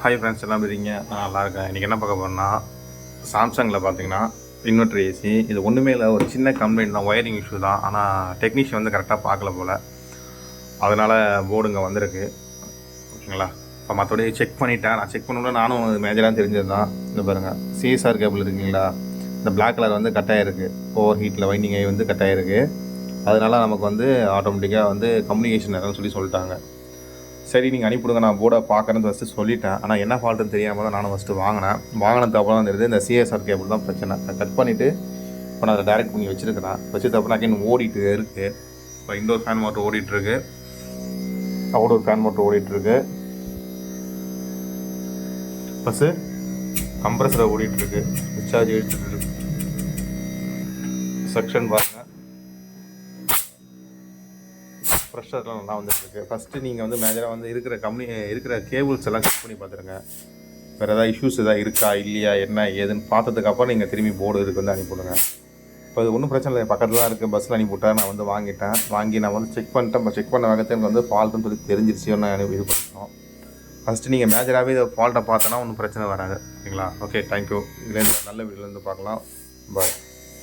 Hi friends, எல்லாம் இருக்கீங்க? நான் நல்லா இருக்கேன். இன்றைக்கி என்ன பார்க்க போகிறேன்னா, சாம்சங்கில் பார்த்தீங்கன்னா இன்வெர்டர் ஏசி. இது ஒன்றுமே இல்லை, ஒரு சின்ன கம்ப்ளைண்ட் தான், ஒயரிங் இஷ்யூ தான். ஆனால் டெக்னீஷியன் வந்து கரெக்டாக பார்க்கல போல், அதனால் போர்டு இங்கே வந்திருக்கு. ஓகேங்களா? இப்போ மற்றபடி செக் பண்ணிவிட்டேன். நான் செக் பண்ணோட நானும் மேஜராக தெரிஞ்சது தான். இந்த பாருங்கள், சிஎஸ்ஆர் கேபிள் இருக்குங்களா, இந்த பிளாக் கலர் வந்து கட்டாயிருக்கு. ஓவர் ஹீட்டில் வைண்டிங் ஆகி வந்து கட்டாயிருக்கு. அதனால் நமக்கு வந்து ஆட்டோமேட்டிக்காக வந்து கம்யூனிகேஷன் எரர்னு சொல்லிட்டாங்க. சரி, நீங்கள் அனுப்பிவிடுங்க, நான் போர்டை பார்க்குறேன்னு ஃபஸ்ட்டு சொல்லிட்டேன். ஆனால் என்ன ஃபால்ட்டுன்னு தெரியாமல் தான் நானும் ஃபஸ்ட்டு வாங்கினதுக்கு அப்புறம் தான் தெரியுது இந்த சிஎஸ்ஆர் கேபிள் தான் பிரச்சனை. அதை கட் பண்ணிவிட்டு இப்போ நான் அதை டைரக்ட் பண்ணி வச்சுருக்கிறேன். வச்சதுக்கப்புறம் அகைன் ஓடிட்டு இருக்குது. இப்போ இன்டோர் ஃபேன் மோட்டர் ஓடிட்டுருக்கு, அவுடோர் ஃபேன் மோட்டர் ஓடிட்டுருக்கு, ப்ளஸ்ஸு கம்ப்ரஸரை ஓடிட்டுருக்கு. டிஸ்சார்ஜ் எடுத்துட்டு செக்ஷன் பாருங்கள், ப்ரெஷர்லாம் நல்லா வந்துட்டுருக்கு. ஃபஸ்ட்டு நீங்கள் வந்து மேஜராக வந்து இருக்கிற கேபிள்ஸ் எல்லாம் செக் பண்ணி பார்த்துருங்க. வேறு எதாவது இஷ்யூஸ் எதாவது இருக்கா இல்லையா என்ன ஏதுன்னு பார்த்ததுக்கப்புறம் நீங்கள் திரும்பி போர்டு இதுக்கு வந்து அனுப்பிவிடுங்க. இப்போ அது ஒன்றும் பிரச்சனை இல்லை, பக்கத்தில் தான் இருக்குது. பஸ்ஸில் அனுப்பிவிட்டா நான் வந்து வாங்கி நான் வந்து செக் பண்ணிட்டேன். இப்போ செக் பண்ண வேகத்தை எனக்கு வந்து ஃபால்ட்டுன்னு சொல்லி தெரிஞ்சிருச்சு. நான் இது பண்ணிட்டோம். ஃபஸ்ட்டு நீங்கள் மேஜராகவே இதை ஃபால்ட்டை பார்த்தோன்னா ஒன்றும் பிரச்சனை வராது. ஓகேங்களா? Okay, thank you. இதுலேருந்து நல்ல வீடியோலேருந்து பார்க்கலாம். பாய்.